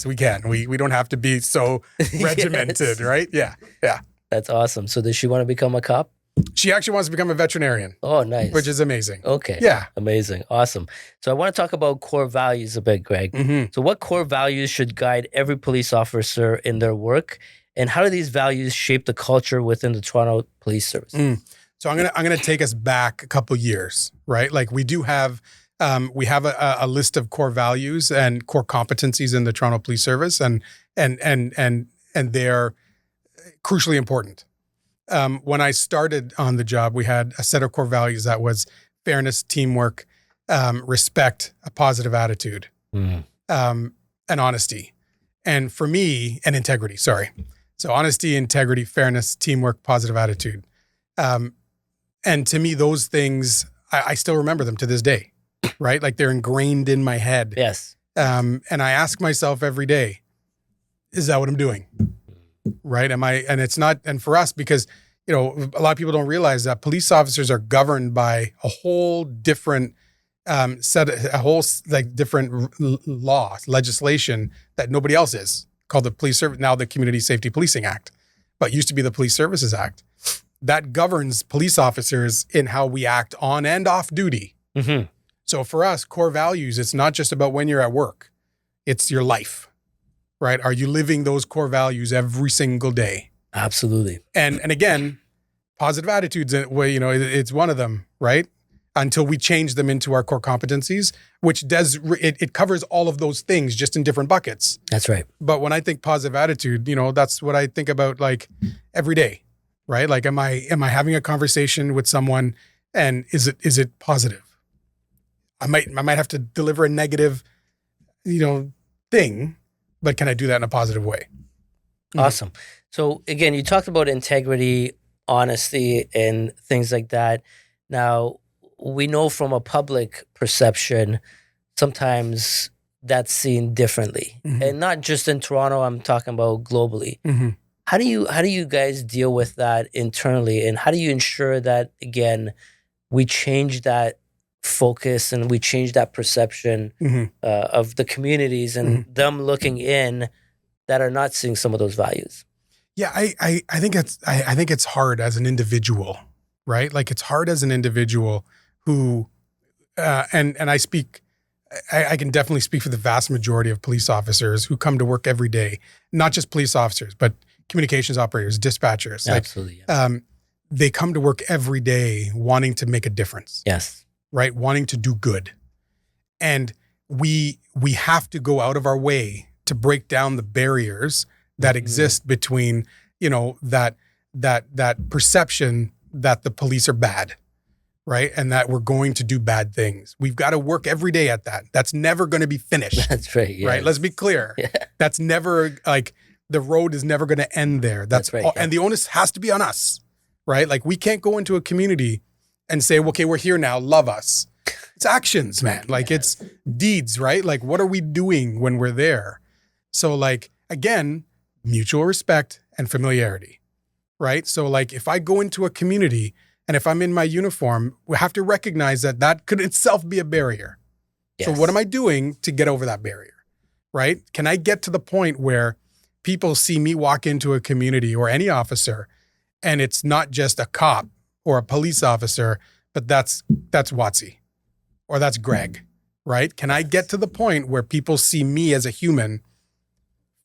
we can. We don't have to be so regimented. Yes. Right. Yeah. Yeah. That's awesome. So does she want to become a cop? She actually wants to become a veterinarian. Oh, nice. Which is amazing. Okay. Yeah. Amazing. Awesome. So I want to talk about core values a bit, Greg. Mm-hmm. So what core values should guide every police officer in their work? And how do these values shape the culture within the Toronto Police Service? So I'm gonna take us back a couple years, right? Like we have a list of core values and core competencies in the Toronto Police Service, and they're crucially important. When I started on the job, we had a set of core values that was fairness, teamwork, respect, a positive attitude, and honesty. And for me, and integrity, sorry. So honesty, integrity, fairness, teamwork, positive attitude. And to me, those things, I still remember them to this day, right? Like they're ingrained in my head. Yes. And I ask myself every day, is that what I'm doing? Right? And it's not, and for us, because, a lot of people don't realize that police officers are governed by a whole different different laws, legislation that nobody else is, called the Police Service, now the Community Safety Policing Act, but used to be the Police Services Act. That governs police officers in how we act on and off duty. Mm-hmm. So for us, core values, it's not just about when you're at work, it's your life, right? Are you living those core values every single day? Absolutely. And again, positive attitudes, it's one of them, right? Until we change them into our core competencies, which it covers all of those things just in different buckets. That's right. But when I think positive attitude, that's what I think about like every day, right? Like, am I having a conversation with someone, and is it positive? I might have to deliver a negative, thing, but can I do that in a positive way? Awesome. So again, you talked about integrity, honesty, and things like that. Now, we know from a public perception, sometimes that's seen differently, and not just in Toronto. I'm talking about globally. Mm-hmm. How do you guys deal with that internally, and how do you ensure that, again, we change that focus and we change that perception of the communities and them looking in that are not seeing some of those values? Yeah, I think it's hard as an individual, right? Like it's hard as an individual who, and I can definitely speak for the vast majority of police officers who come to work every day, not just police officers, but communications operators, dispatchers. Absolutely. They come to work every day wanting to make a difference. Yes. Right? Wanting to do good. And we have to go out of our way to break down the barriers that exist between, that perception that the police are bad, right? And that we're going to do bad things. We've got to work every day at that. That's never going to be finished. That's right. Yes. Right? Let's be clear. Yeah. That's never, like, the road is never going to end there. That's right. all, and the onus has to be on us, right? Like, we can't go into a community and say, okay, we're here now, love us. It's actions, man. Like, it's deeds, right? Like, what are we doing when we're there? So, like, again, mutual respect and familiarity, right? So, like, if I go into a community and if I'm in my uniform, we have to recognize that could itself be a barrier. Yes. So what am I doing to get over that barrier, right? Can I get to the point where people see me walk into a community or any officer and it's not just a cop or a police officer, but that's Watsy or that's Greg, right? Can I get to the point where people see me as a human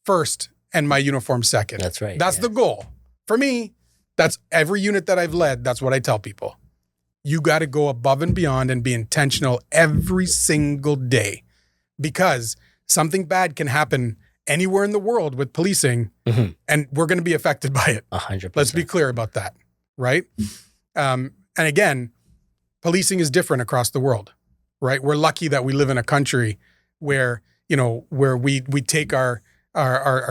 first and my uniform second? That's right. That's the goal. For me, that's every unit that I've led. That's what I tell people. You got to go above and beyond and be intentional every single day, because something bad can happen anywhere in the world with policing, and we're going to be affected by it. 100%. Let's be clear about that, right? And again, policing is different across the world, right? We're lucky that we live in a country where, where we take our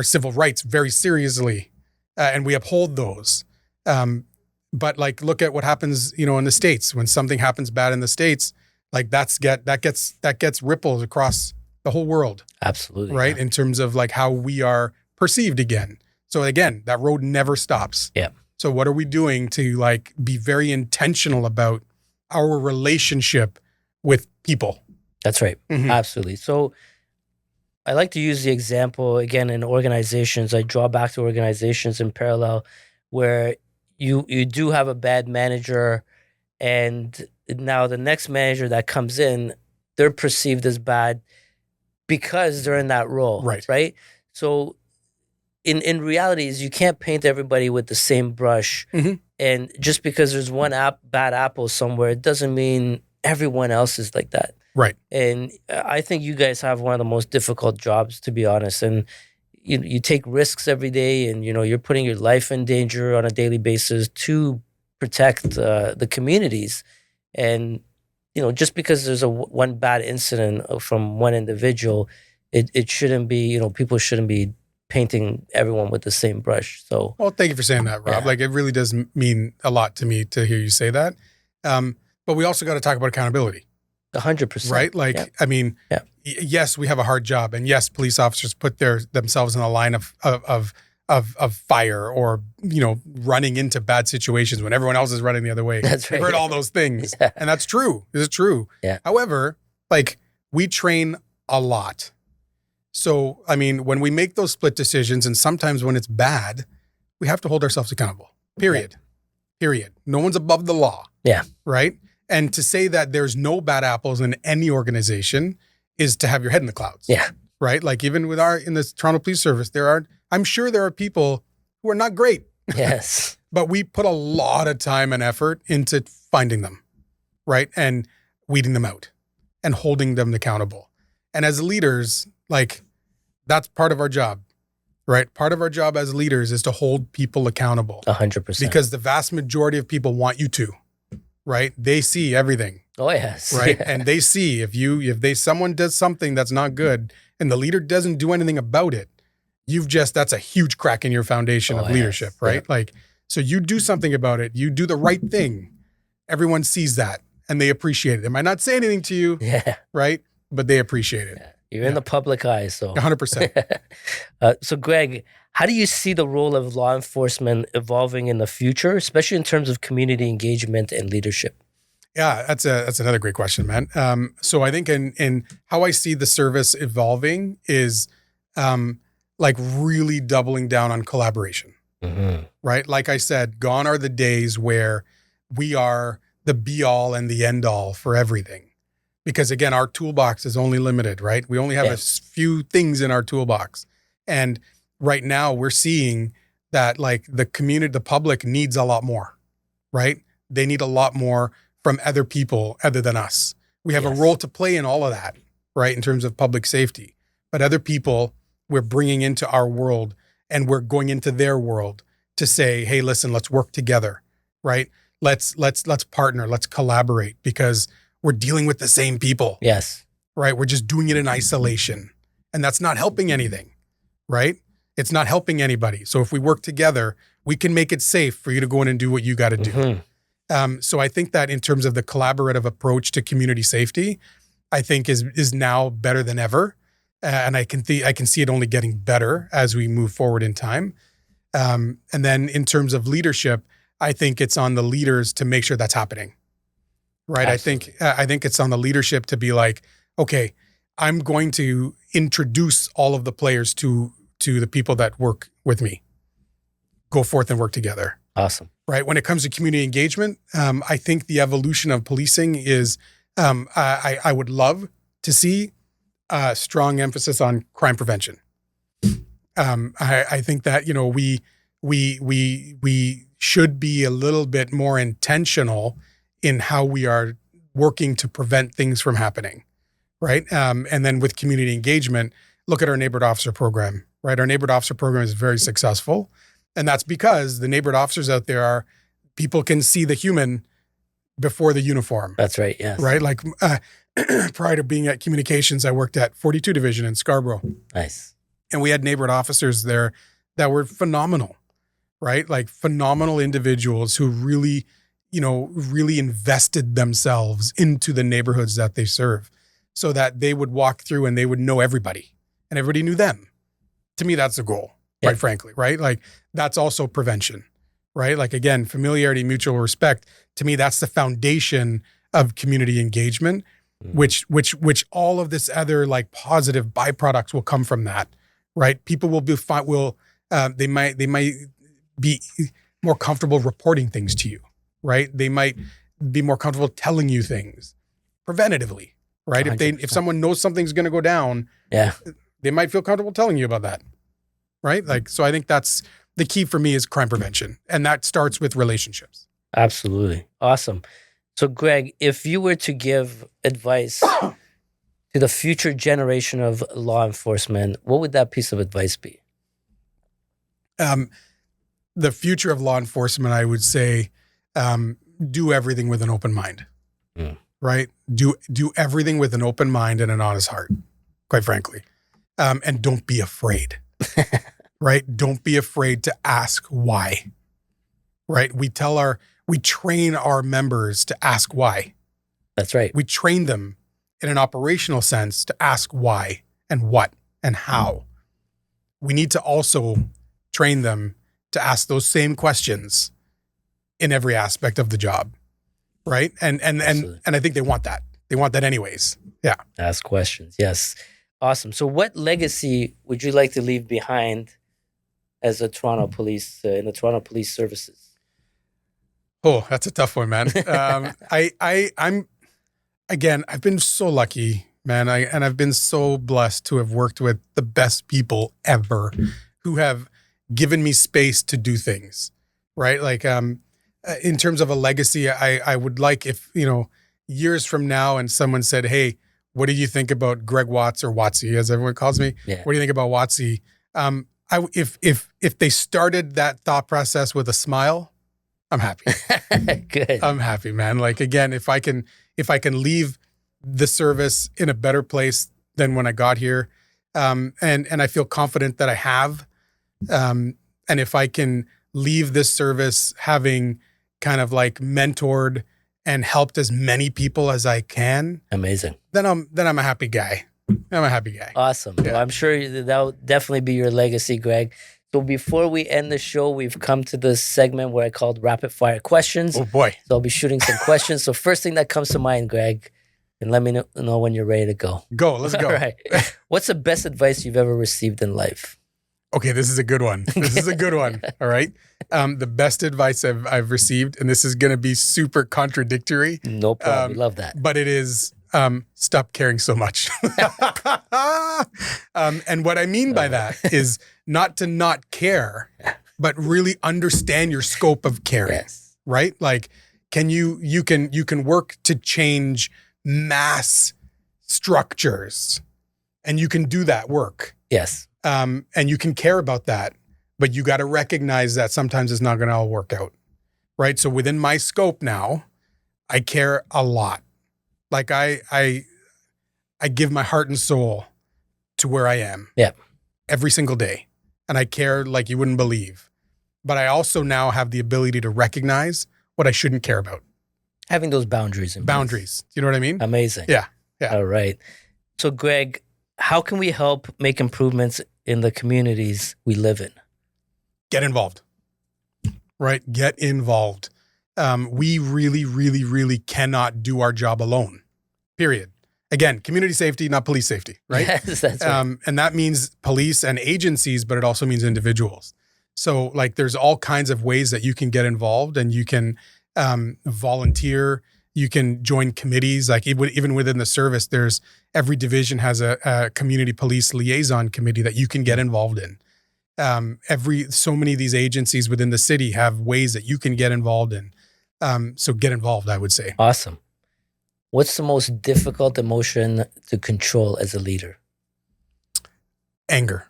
civil rights very seriously, and we uphold those. But, like, look at what happens, in the States. When something happens bad in the States, like, that gets ripples across the whole world. Absolutely. Right? Yeah. In terms of, like, how we are perceived again. So again, that road never stops. Yeah. So what are we doing to, like, be very intentional about our relationship with people? That's right. Absolutely. So I like to use the example again in organizations. I draw back to organizations in parallel where you do have a bad manager, and now the next manager that comes in, they're perceived as bad because they're in that role. Right. So in reality is you can't paint everybody with the same brush. And just because there's one bad apple somewhere, it doesn't mean everyone else is like that. Right. And I think you guys have one of the most difficult jobs, to be honest. And you take risks every day, and you're putting your life in danger on a daily basis to protect the communities. And just because there's one bad incident from one individual, it shouldn't be, people shouldn't be painting everyone with the same brush. So, well, thank you for saying that, Rob. Yeah. Like, it really does mean a lot to me to hear you say that. But we also got to talk about accountability. 100%. Right? Like, Yeah. I mean, yes, we have a hard job, and yes, police officers put themselves in the line of fire, or running into bad situations when everyone else is running the other way. That's right. I've heard all those things, Yeah. and that's true. It's true. Yeah. However, like, we train a lot. So, I mean, when we make those split decisions, and sometimes when it's bad, we have to hold ourselves accountable. Period. No one's above the law. Yeah. Right? And to say that there's no bad apples in any organization is to have your head in the clouds. Yeah. Right? Like, even with in the Toronto Police Service, I'm sure there are people who are not great. Yes. But we put a lot of time and effort into finding them, right? And weeding them out and holding them accountable. And as leaders, like, that's part of our job, right? Part of our job as leaders is to hold people accountable. 100%. Because the vast majority of people want you to, right? They see everything. Oh, yes. Right? Yeah. And they see if someone does something that's not good and the leader doesn't do anything about it, that's a huge crack in your foundation of leadership, right? Yeah. Like, so you do something about it, you do the right thing. Everyone sees that and they appreciate it. They might not say anything to you, right? But they appreciate it. Yeah. You're in the public eye, so 100%. So, Greg, how do you see the role of law enforcement evolving in the future, especially in terms of community engagement and leadership? Yeah, that's another great question, man. So I think in how I see the service evolving is like really doubling down on collaboration, right? Like I said, gone are the days where we are the be all and the end all for everything. Because again, our toolbox is only limited, right? We only have a few things in our toolbox. And right now we're seeing that like the community, the public needs a lot more, right? They need a lot more from other people other than us. We have a role to play in all of that, right? In terms of public safety, but other people we're bringing into our world and we're going into their world to say, hey, listen, let's work together, right? Let's partner, let's collaborate because we're dealing with the same people. Yes. Right? We're just doing it in isolation. And that's not helping anything, right? It's not helping anybody. So if we work together, we can make it safe for you to go in and do what you got to do. Mm-hmm. So I think that in terms of the collaborative approach to community safety, I think is now better than ever. And I can see it only getting better as we move forward in time. And then in terms of leadership, I think it's on the leaders to make sure that's happening. Right. Absolutely. I think it's on the leadership to be like, okay, I'm going to introduce all of the players to the people that work with me. Go forth and work together. Awesome. Right. When it comes to community engagement, I think the evolution of policing is, I would love to see a strong emphasis on crime prevention. I think that, we should be a little bit more intentional in how we are working to prevent things from happening, right? And then with community engagement, look at our neighborhood officer program, right? Our neighborhood officer program is very successful. And that's because the neighborhood officers out there people can see the human before the uniform. That's right, yes. Right? Like prior to being at communications, I worked at 42 Division in Scarborough. Nice. And we had neighborhood officers there that were phenomenal, right? Like phenomenal individuals who really invested themselves into the neighborhoods that they serve so that they would walk through and they would know everybody and everybody knew them. To me, that's the goal, quite frankly, right? Like that's also prevention, right? Like again, familiarity, mutual respect. To me, that's the foundation of community engagement, which all of this other like positive byproducts will come from that, right? People will be they might be more comfortable reporting things to you. Right? They might be more comfortable telling you things preventatively, right? 100%. If someone knows something's going to go down, they might feel comfortable telling you about that, right? Like, so I think that's the key for me is crime prevention. And that starts with relationships. Absolutely. Awesome. So Greg, if you were to give advice to the future generation of law enforcement, what would that piece of advice be? The future of law enforcement, I would say, do everything with an open mind, right? Do everything with an open mind and an honest heart, quite frankly. And don't be afraid, right? Don't be afraid to ask why, right? We train our members to ask why. That's right. We train them in an operational sense to ask why and what and how. We need to also train them to ask those same questions in every aspect of the job, right? And I think they want that. They want that anyways. Yeah. Ask questions. Yes. Awesome. So what legacy would you like to leave behind as a Toronto Police, in the Toronto Police Services? Oh, that's a tough one, man. I've been so lucky, man. I've been so blessed to have worked with the best people ever who have given me space to do things, right? Like, in terms of a legacy, I would like if, years from now and someone said, hey, what do you think about Greg Watts or Watsy, as everyone calls me? Yeah. What do you think about Watsy? If they started that thought process with a smile, I'm happy. Good. I'm happy, man. Like, again, if I can leave the service in a better place than when I got here, and I feel confident that I have, and if I can leave this service having kind of like mentored and helped as many people as I can. Amazing. Then I'm a happy guy. I'm a happy guy. Awesome. Yeah. Well, I'm sure that'll definitely be your legacy, Greg. So before we end the show, we've come to this segment where I called rapid fire questions. Oh boy. So I'll be shooting some questions. So first thing that comes to mind, Greg, and let me know when you're ready to go. Go, let's go. All right. What's the best advice you've ever received in life? Okay, this is a good one. This is a good one. All right. The best advice I've received, and this is going to be super contradictory. No problem. We love that. But it is stop caring so much. And what I mean by that is not to not care, but really understand your scope of caring. Yes. Right? Like, you can work to change mass structures, and you can do that work. Yes. And you can care about that, but you got to recognize that sometimes it's not going to all work out. Right? So within my scope now, I care a lot. Like I give my heart and soul to where I am. Yeah. Every single day. And I care like you wouldn't believe. But I also now have the ability to recognize what I shouldn't care about. Having those boundaries in place. Boundaries. You know what I mean? Amazing. Yeah. Yeah. All right. So Greg, how can we help make improvements in the communities we live in? Get involved. Right? Get involved. We really, really, really cannot do our job alone. Period. Again, community safety, not police safety, right? Yes, that's right. And that means police and agencies, but it also means individuals. So like there's all kinds of ways that you can get involved, and you can volunteer. You can join committees. Like even within the service, every division has a community police liaison committee that you can get involved in. So many of these agencies within the city have ways that you can get involved in. So get involved, I would say. Awesome. What's the most difficult emotion to control as a leader? Anger.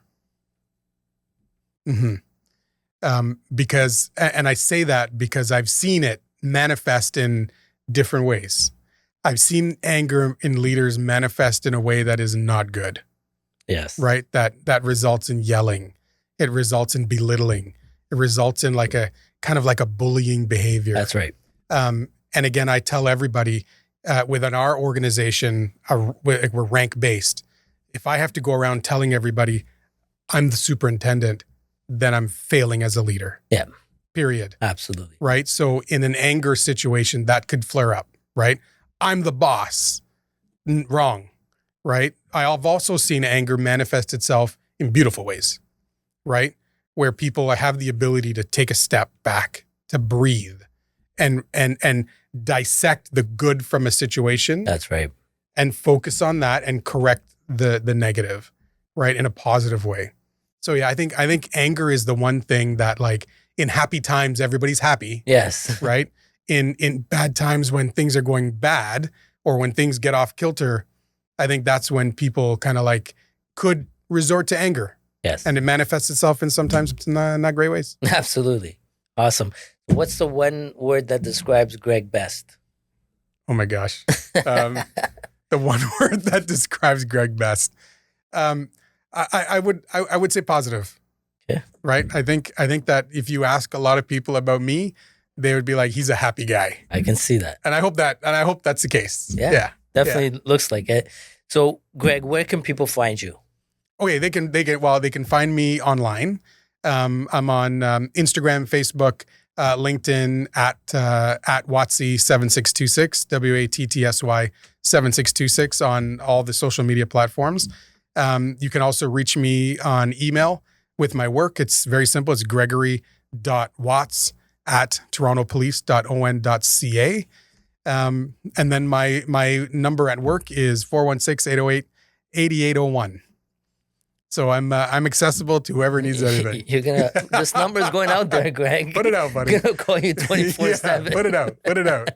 Because, and I say that because I've seen it manifest in different ways. I've seen anger in leaders manifest in a way that is not good. Yes. Right? That results in yelling. It results in belittling. It results in like a kind of like a bullying behavior. That's right. And again, I tell everybody within our organization, we're rank based. If I have to go around telling everybody I'm the superintendent, then I'm failing as a leader. Yeah. Period. Absolutely. Right? So in an anger situation, that could flare up, right? I'm the boss. Wrong, right? I've also seen anger manifest itself in beautiful ways, right? Where people have the ability to take a step back, to breathe, and dissect the good from a situation. That's right. And focus on that and correct the negative, right? In a positive way. So yeah, I think anger is the one thing that, like, in happy times, everybody's happy. Yes. Right? In bad times, when things are going bad or when things get off kilter, I think that's when people kind of like could resort to anger. Yes. And it manifests itself in sometimes not great ways. Absolutely. Awesome. What's the one word that describes Greg best? Oh my gosh. The one word that describes Greg best. I would say positive. Yeah. Right? I think that if you ask a lot of people about me, they would be like, he's a happy guy. I can see that. And I hope that's the case. Yeah. Definitely looks like it. So Greg, where can people find you? Okay, they can find me online. I'm on Instagram, Facebook, LinkedIn at Watsy 7626 WATTSY 7626 on all the social media platforms. You can also reach me on email with my work. It's very simple. It's gregory.watts@torontopolice.on.ca. And then my number at work is 416-808-8801. So I'm accessible to whoever needs anything. This number is going out there, Greg. Put it out, buddy. I'm gonna call you 24/7. Yeah, put it out.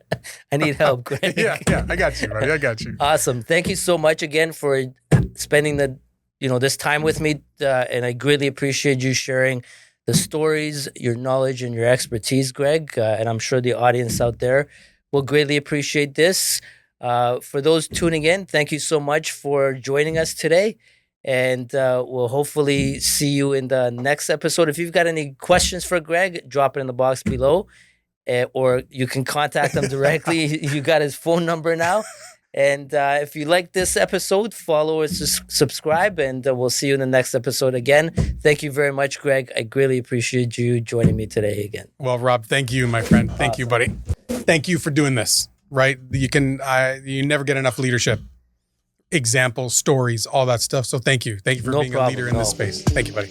I need help, Greg. Yeah, I got you, buddy. I got you. Awesome. Thank you so much again for spending this time with me, and I greatly appreciate you sharing the stories, your knowledge, and your expertise, Greg. And I'm sure the audience out there will greatly appreciate this. For those tuning in, thank you so much for joining us today. And we'll hopefully see you in the next episode. If you've got any questions for Greg, drop it in the box below. Or you can contact him directly. You got his phone number now. And if you like this episode, follow or subscribe. And we'll see you in the next episode again. Thank you very much, Greg. I greatly appreciate you joining me today again. Well, Rob, thank you, my friend. Thank you, buddy. Thank you for doing this, right? You never get enough leadership. Examples, stories, all that stuff. So thank you. Thank you for being a leader in this space. Thank you, buddy.